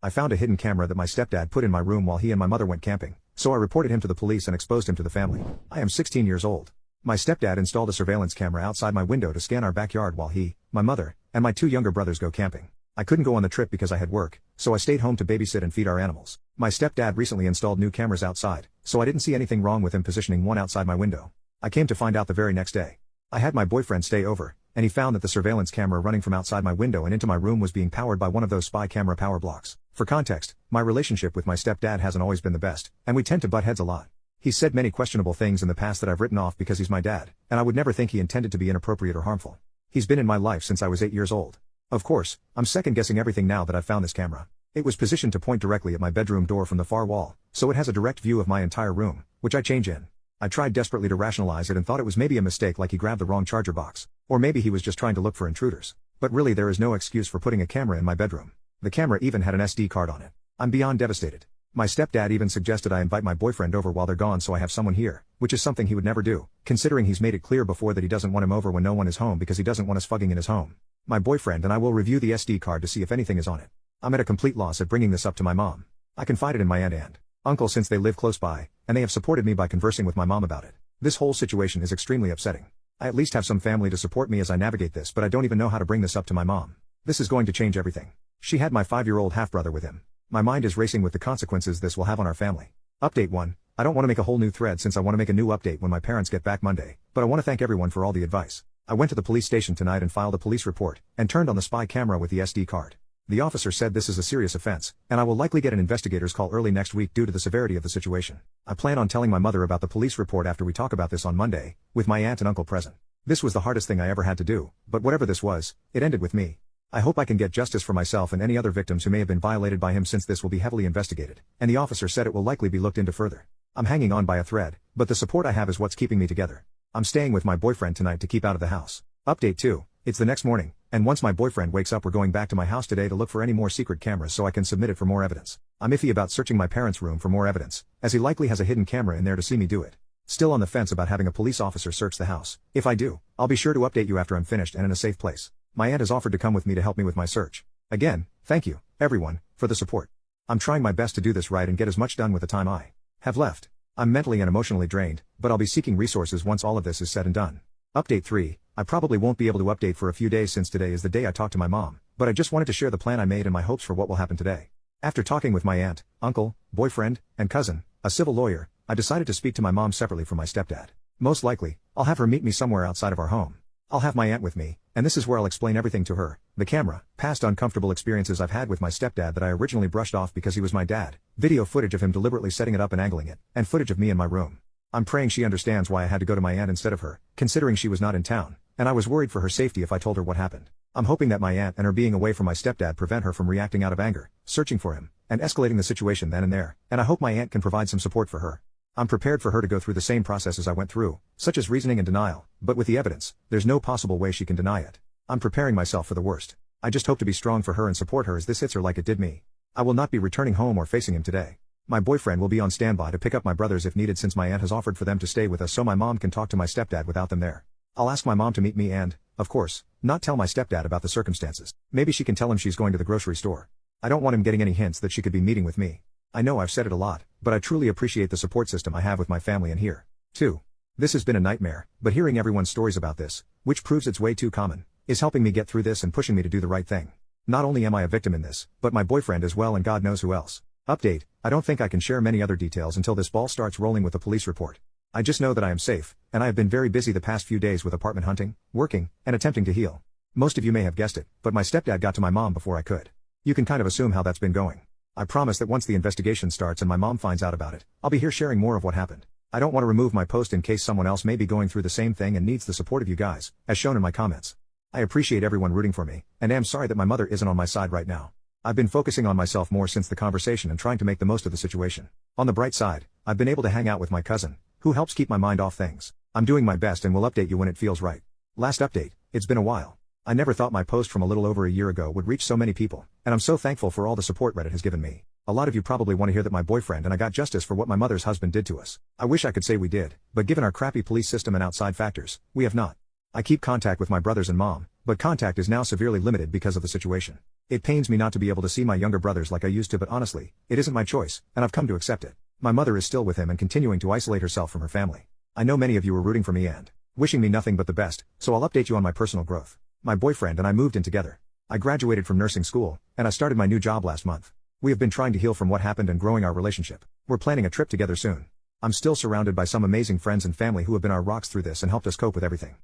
I found a hidden camera that my stepdad put in my room while he and my mother went camping, so I reported him to the police and exposed him to the family. I am 16 years old. My stepdad installed a surveillance camera outside my window to scan our backyard while he, my mother, and my two younger brothers go camping. I couldn't go on the trip because I had work, so I stayed home to babysit and feed our animals. My stepdad recently installed new cameras outside, so I didn't see anything wrong with him positioning one outside my window. I came to find out the very next day. I had my boyfriend stay over, and he found that the surveillance camera running from outside my window and into my room was being powered by one of those spy camera power blocks. For context, my relationship with my stepdad hasn't always been the best, and we tend to butt heads a lot. He's said many questionable things in the past that I've written off because he's my dad, and I would never think he intended to be inappropriate or harmful. He's been in my life since I was 8 years old. Of course, I'm second-guessing everything now that I've found this camera. It was positioned to point directly at my bedroom door from the far wall, so it has a direct view of my entire room, which I change in. I tried desperately to rationalize it and thought it was maybe a mistake, like he grabbed the wrong charger box, or maybe he was just trying to look for intruders. But really there is no excuse for putting a camera in my bedroom. The camera even had an SD card on it. I'm beyond devastated. My stepdad even suggested I invite my boyfriend over while they're gone so I have someone here, which is something he would never do, considering he's made it clear before that he doesn't want him over when no one is home because he doesn't want us fucking in his home. My boyfriend and I will review the SD card to see if anything is on it. I'm at a complete loss at bringing this up to my mom. I confided in my aunt and uncle since they live close by, and they have supported me by conversing with my mom about it. This whole situation is extremely upsetting. I at least have some family to support me as I navigate this, but I don't even know how to bring this up to my mom. This is going to change everything. She had my 5-year-old half-brother with him. My mind is racing with the consequences this will have on our family. Update 1. I don't want to make a whole new thread since I want to make a new update when my parents get back Monday, but I want to thank everyone for all the advice. I went to the police station tonight and filed a police report, and turned on the spy camera with the SD card. The officer said this is a serious offense, and I will likely get an investigator's call early next week due to the severity of the situation. I plan on telling my mother about the police report after we talk about this on Monday, with my aunt and uncle present. This was the hardest thing I ever had to do, but whatever this was, it ended with me. I hope I can get justice for myself and any other victims who may have been violated by him since this will be heavily investigated, and the officer said it will likely be looked into further. I'm hanging on by a thread, but the support I have is what's keeping me together. I'm staying with my boyfriend tonight to keep out of the house. Update 2. It's the next morning, and once my boyfriend wakes up we're going back to my house today to look for any more secret cameras so I can submit it for more evidence. I'm iffy about searching my parents' room for more evidence, as he likely has a hidden camera in there to see me do it. Still on the fence about having a police officer search the house. If I do, I'll be sure to update you after I'm finished and in a safe place. My aunt has offered to come with me to help me with my search. Again, thank you, everyone, for the support. I'm trying my best to do this right and get as much done with the time I have left. I'm mentally and emotionally drained, but I'll be seeking resources once all of this is said and done. Update 3. I probably won't be able to update for a few days since today is the day I talked to my mom, but I just wanted to share the plan I made and my hopes for what will happen today. After talking with my aunt, uncle, boyfriend, and cousin, a civil lawyer, I decided to speak to my mom separately from my stepdad. Most likely, I'll have her meet me somewhere outside of our home. I'll have my aunt with me, and this is where I'll explain everything to her: the camera, past uncomfortable experiences I've had with my stepdad that I originally brushed off because he was my dad, video footage of him deliberately setting it up and angling it, and footage of me in my room. I'm praying she understands why I had to go to my aunt instead of her, considering she was not in town, and I was worried for her safety if I told her what happened. I'm hoping that my aunt and her being away from my stepdad prevent her from reacting out of anger, searching for him, and escalating the situation then and there, and I hope my aunt can provide some support for her. I'm prepared for her to go through the same processes I went through, such as reasoning and denial, but with the evidence, there's no possible way she can deny it. I'm preparing myself for the worst. I just hope to be strong for her and support her as this hits her like it did me. I will not be returning home or facing him today. My boyfriend will be on standby to pick up my brothers if needed since my aunt has offered for them to stay with us so my mom can talk to my stepdad without them there. I'll ask my mom to meet me and, of course, not tell my stepdad about the circumstances. Maybe she can tell him she's going to the grocery store. I don't want him getting any hints that she could be meeting with me. I know I've said it a lot, but I truly appreciate the support system I have with my family and here, too. This has been a nightmare, but hearing everyone's stories about this, which proves it's way too common, is helping me get through this and pushing me to do the right thing. Not only am I a victim in this, but my boyfriend as well and God knows who else. Update, I don't think I can share many other details until this ball starts rolling with the police report. I just know that I am safe, and I have been very busy the past few days with apartment hunting, working, and attempting to heal. Most of you may have guessed it, but my stepdad got to my mom before I could. You can kind of assume how that's been going. I promise that once the investigation starts and my mom finds out about it, I'll be here sharing more of what happened. I don't want to remove my post in case someone else may be going through the same thing and needs the support of you guys, as shown in my comments. I appreciate everyone rooting for me, and am sorry that my mother isn't on my side right now. I've been focusing on myself more since the conversation and trying to make the most of the situation. On the bright side, I've been able to hang out with my cousin, who helps keep my mind off things. I'm doing my best and will update you when it feels right. Last update, it's been a while. I never thought my post from a little over a year ago would reach so many people, and I'm so thankful for all the support Reddit has given me. A lot of you probably want to hear that my boyfriend and I got justice for what my mother's husband did to us. I wish I could say we did, but given our crappy police system and outside factors, we have not. I keep contact with my brothers and mom, but contact is now severely limited because of the situation. It pains me not to be able to see my younger brothers like I used to, but honestly, it isn't my choice, and I've come to accept it. My mother is still with him and continuing to isolate herself from her family. I know many of you are rooting for me and wishing me nothing but the best, so I'll update you on my personal growth. My boyfriend and I moved in together. I graduated from nursing school, and I started my new job last month. We have been trying to heal from what happened and growing our relationship. We're planning a trip together soon. I'm still surrounded by some amazing friends and family who have been our rocks through this and helped us cope with everything.